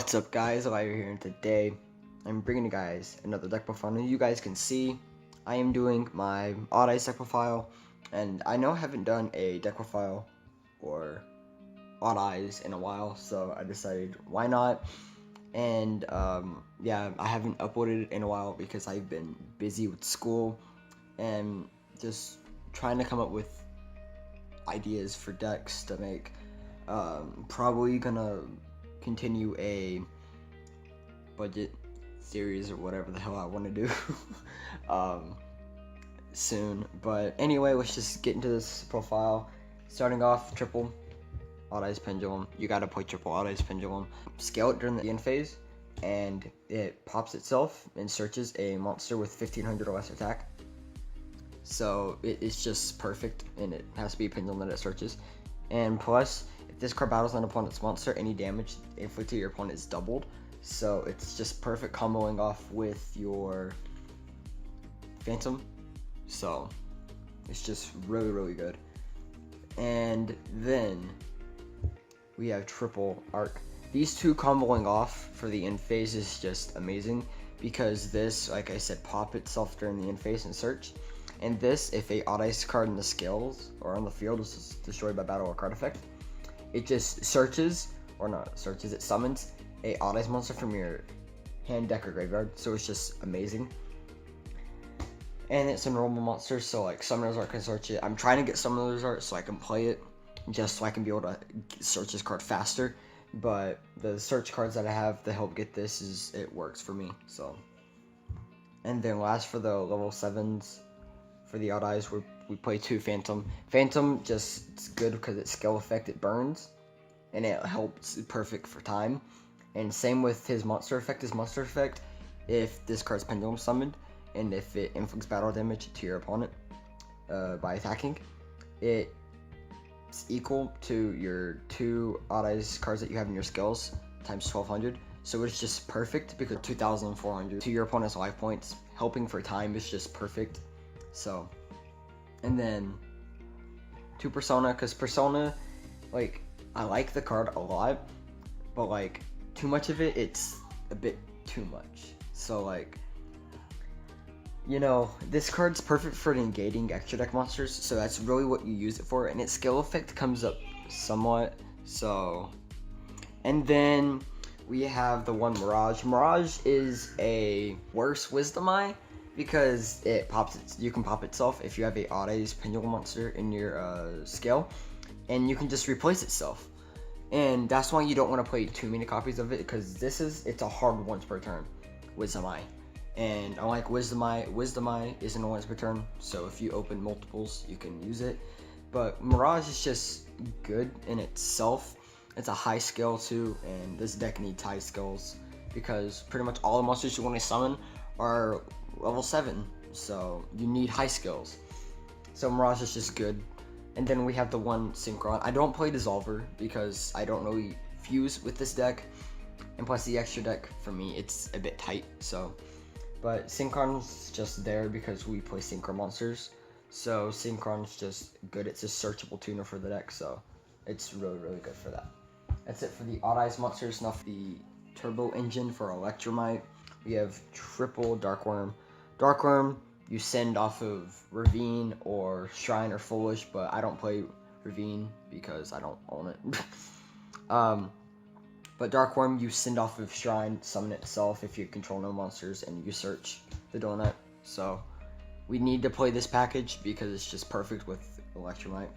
What's up guys, Lirey here, and today I'm bringing you guys another deck profile. Now you guys can see I am doing my Odd Eyes deck profile, and I know I haven't done a deck profile or Odd Eyes in a while, so I decided why not. And yeah, I haven't uploaded it in a while because I've been busy with school and just trying to come up with ideas for decks to make. Probably gonna continue a budget series or whatever the hell I want to do soon. But anyway, let's just get into this profile. Starting off, triple Odd Eyes Pendulum. You gotta play triple Odd Eyes Pendulum. Scale it during the end phase, and it pops itself and searches a monster with 1500 or less attack. So it's just perfect, and it has to be a pendulum that it searches. And plus, if this card battles an opponent's monster, any damage inflicted to your opponent is doubled. So it's just perfect comboing off with your Phantom. So it's just really good. And then we have triple Arc. These two comboing off for the end phase is just amazing, because this, like I said, pop itself during the end phase and search. And this, if a Odd Eyes card in the scales or on the field is destroyed by battle or card effect, it just searches, or not searches, it summons a Odd Eyes monster from your hand, deck, or graveyard. So it's just amazing. And it's a normal monster, so like Summoner's Art can search it. I'm trying to get Summoner's Art so I can play it, just so I can be able to search this card faster. But the search cards that I have to help get this, it works for me. So, and then last, for the level 7s, for the Odd Eyes, we play 2 Phantom. Phantom just, it's good because its skill effect, it burns, and it helps perfect for time. And same with his monster effect. His monster effect, if this card's Pendulum summoned, and if it inflicts battle damage to your opponent by attacking, it's equal to your 2 Odd Eyes cards that you have in your skills times 1200. So it's just perfect, because 2400 to your opponent's life points, helping for time is just perfect. So, and then 2 Persona, because Persona, like, I like the card a lot, but like too much of it, it's a bit too much. So like, you know, this card's perfect for negating extra deck monsters, so that's really what you use it for, and its skill effect comes up somewhat. So, and then we have the one Mirage. Mirage is a worse Wisdom Eye, because it pops. You can pop itself if you have a Odd Eyes Pendulum monster in your scale, and you can just replace itself. And that's why you don't want to play too many copies of it, because it's a hard once per turn Wisdom Eye. And unlike Wisdom Eye isn't a once per turn, so if you open multiples, you can use it. But Mirage is just good in itself. It's a high skill too, and this deck needs high skills, because pretty much all the monsters you want to summon are level 7, so you need high skills. So Mirage is just good. And then we have the one Synchron. I don't play Dissolver because I don't really fuse with this deck, and plus the extra deck, for me, it's a bit tight. So, but Synchron's just there because we play Synchro monsters, so Synchron's just good. It's a searchable tuner for the deck, so it's really good for that. That's it for the Odd Eyes monsters. Now for the Turbo Engine for Electromite, we have triple Darkworm. Darkworm, you send off of Ravine or Shrine or Foolish, but I don't play Ravine because I don't own it. But Darkworm, you send off of Shrine, summon itself if you control no monsters, and you search the donut. So we need to play this package because it's just perfect with Electromite.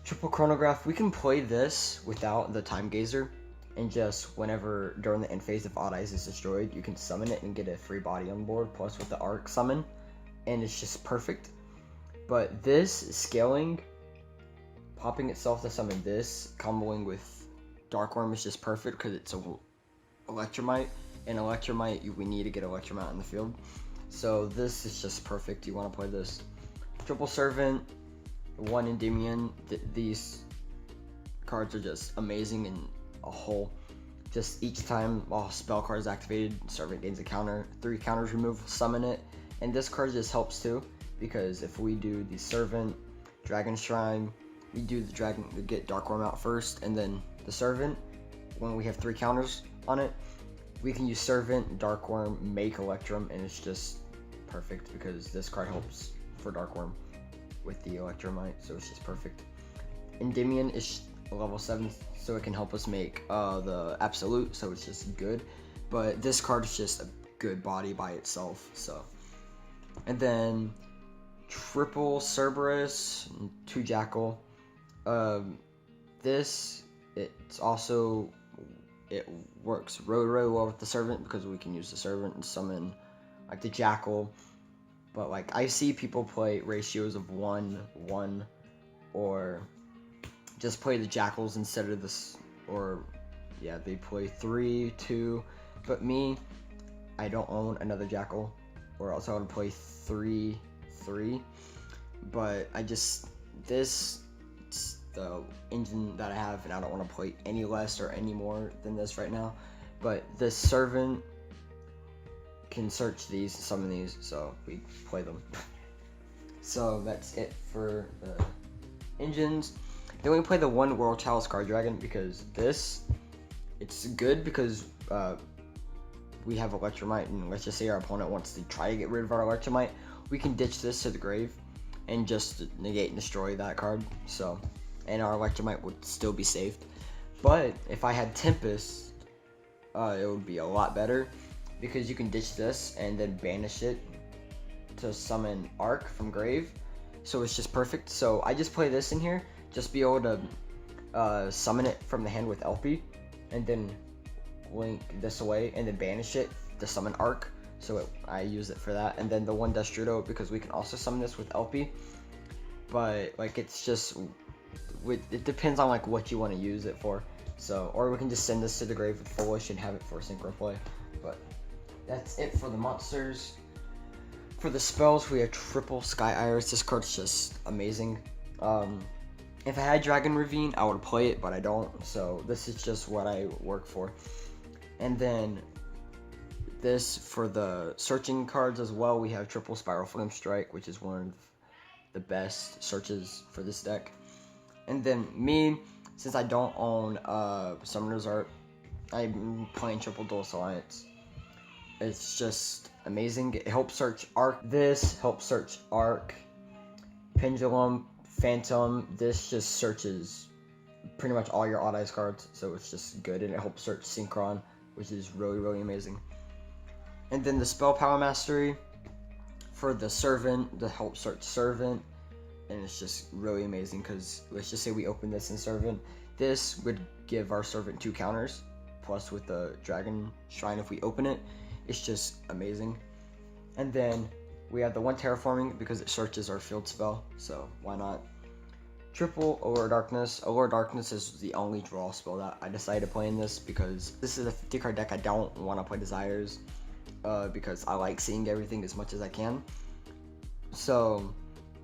Triple Chronograph, we can play this without the Time Gazer, and just whenever during the end phase, if Odd Eyes is destroyed, you can summon it and get a free body on board, plus with the Arc summon, and it's just perfect. But this scaling, popping itself to summon this, comboing with Darkworm is just perfect because it's a Electromite, and Electromite, we need to get Electromite in the field. So this is just perfect. You want to play this. Triple Servant, 1 Endymion. These cards are just amazing in a whole. Just each time while spell card is activated, Servant gains a counter, 3 counters removed, summon it. And this card just helps too, because if we do the Servant, Dragon Shrine, we do the Dragon, we get Darkworm out first, and then the Servant, when we have 3 counters on it, we can use Servant, Dark Worm, make Electrum, and it's just perfect because this card helps for Dark Worm with the Electromite, so it's just perfect. Endymion is level 7, so it can help us make the Absolute, so it's just good. But this card is just a good body by itself, so. And then triple Cerberus, 2 Jackal. This, it works really well with the Servant because we can use the Servant and summon like the Jackal. But like I see people play ratios of 1-1, or just play the Jackals instead of this, or yeah, they play 3-2. But me, I don't own another Jackal, or else I would play 3-3. But it's the engine that I have, and I don't want to play any less or any more than this right now. But this Servant can search these, summon these, so we play them. So that's it for the engines. Then we play the one World Chalice Guardragon because it's good because we have Electromite, and let's just say our opponent wants to try to get rid of our Electromite, we can ditch this to the grave and just negate and destroy that card. So, and our Electromite would still be saved. But if I had Tempest, it would be a lot better because you can ditch this and then banish it to summon Arc from grave. So it's just perfect. So I just play this in here, just be able to summon it from the hand with LP, and then link this away and then banish it to summon Arc. So I use it for that. And then the one Destrudo because we can also summon this with LP. But like it's just, it depends on like what you want to use it for. So, or we can just send this to the grave with Foolish and have it for synchro play. But that's it for the monsters. For the spells, we have triple Sky Iris. This card's just amazing. If I had Dragon Ravine, I would play it, but I don't. So this is just what I work for. And then this for the searching cards as well. We have triple Spiral Flame Strike, which is one of the best searches for this deck. And then me, since I don't own Summoner's Art, I'm playing triple Dual Alliance. It's just amazing. It helps search Arc. This helps search Arc, Pendulum, Phantom. This just searches pretty much all your Odd Eyes cards, so it's just good. And it helps search Synchron, which is really amazing. And then the Spell Power Mastery for the Servant, to help search Servant. And it's just really amazing because let's just say we open this in Servant. This would give our Servant 2 counters, plus with the Dragon Shrine if we open it. It's just amazing. And then we have the one Terraforming because it searches our field spell, so why not? Triple Allure Darkness. Allure Darkness is the only draw spell that I decided to play in this because this is a 50 card deck. I don't want to play Desires because I like seeing everything as much as I can. So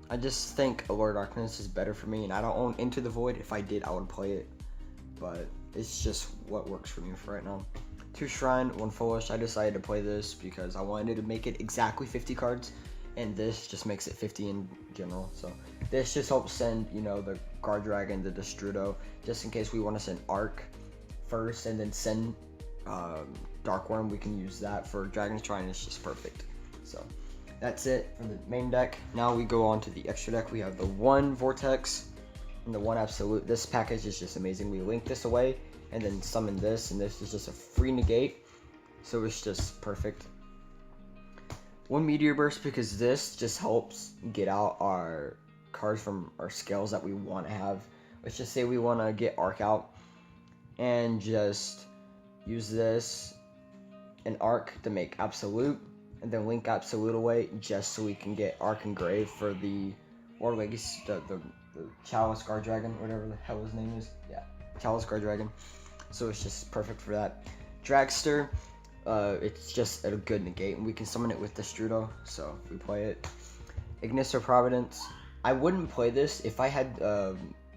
I just think Allure Darkness is better for me, and I don't own Into the Void. If I did, I would play it, but it's just what works for me for right now. 2 Shrine, 1 Foolish. I decided to play this because I wanted to make it exactly 50 cards, and this just makes it 50 in general. So this just helps send, you know, the Guardragon, the Destrudo, just in case we want to send Arc first and then send Dark Worm. We can use that for Dragon's Shrine. It's just perfect. So that's it for the main deck. Now we go on to the extra deck. We have the 1 Vortex and the 1 Absolute. This package is just amazing. We link this away and then summon this, and this is just a free negate, so it's just perfect. 1 Meteor Burst because this just helps get out our cards from our scales that we want to have. Let's just say we want to get Arc out and just use this and Arc to make Absolute, and then link Absolute away just so we can get Arc Engrave for the War Legacy, the Chalice Guardragon, whatever the hell his name is. Yeah, Chalice Guardragon. So it's just perfect for that. Dragster, it's just a good negate, and we can summon it with Destrudo, so we play it. Ignister Providence. I wouldn't play this. If I had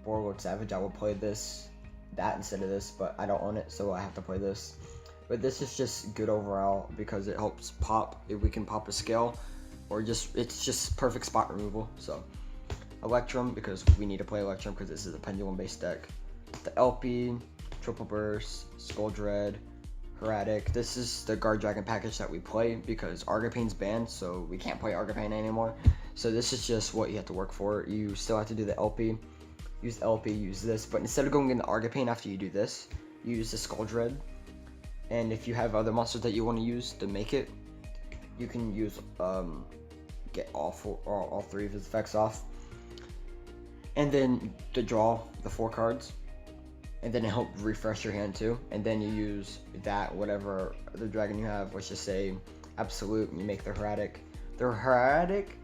Warlord Savage, I would play that instead of this, but I don't own it, so I have to play this. But this is just good overall because it helps pop if we can pop a scale, or it's just perfect spot removal. So Electrum because we need to play Electrum because this is a pendulum based deck. The LP, Triple Burst, Skull Dread, Erratic. This is the Guardragon package that we play because Argapane's banned, so we can't play Argapane anymore. So this is just what you have to work for. You still have to do the LP. Use the LP, use this, but instead of going into Argapane after you do this, you use the Skull Dread. And if you have other monsters that you want to use to make it, you can use get all three of his effects off. And then to draw the 4 cards. And then it helps refresh your hand too. And then you use that, whatever the dragon you have, let's just say Absolute, and you make the Erratic. The Erratic,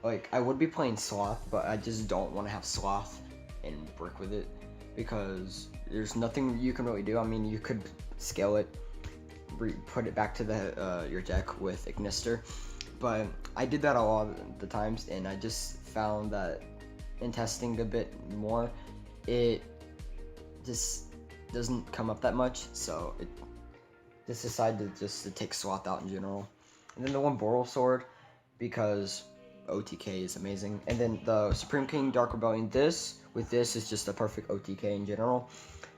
like, I would be playing Sloth, but I just don't want to have Sloth and brick with it because there's nothing you can really do. I mean, you could scale it, put it back to the your deck with Ignister, but I did that a lot of the times, and I just found that in testing a bit more, it just doesn't come up that much, so it just decided to take Sloth out in general. And then the one Boral Sword, because OTK is amazing. And then the Supreme King Dark Rebellion, this is just a perfect OTK in general.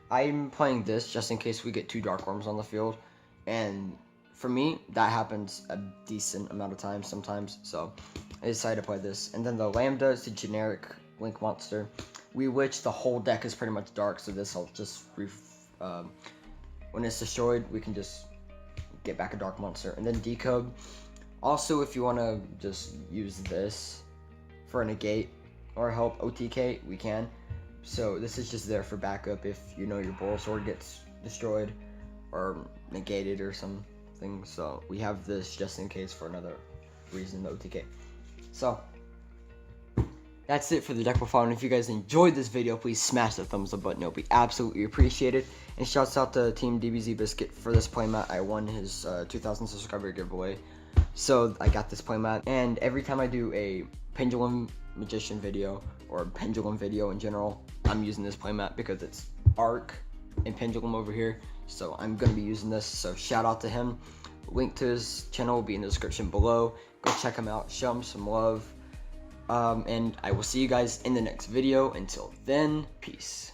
I'm playing this just in case we get 2 Dark Worms on the field, and for me, that happens a decent amount of times sometimes, so I decided to play this. And then the Lambda is the generic Link monster. Which the whole deck is pretty much dark, so this will just when it's destroyed, we can just get back a dark monster. And then Decode. Also, if you want to just use this for a negate or help OTK, we can. So this is just there for backup if you know your Boral Sword gets destroyed or negated or something. So we have this just in case for another reason, the OTK. So that's it for the deck profile, and if you guys enjoyed this video, please smash the thumbs up button. It'll be absolutely appreciated. And shouts out to Team DBZ Biscuit for this playmat. I won his 2,000 subscriber giveaway, so I got this playmat. And every time I do a Pendulum Magician video, or a Pendulum video in general, I'm using this playmat because it's Arc and Pendulum over here, so I'm going to be using this. So shout out to him. Link to his channel will be in the description below. Go check him out, show him some love. And I will see you guys in the next video. Until then, peace.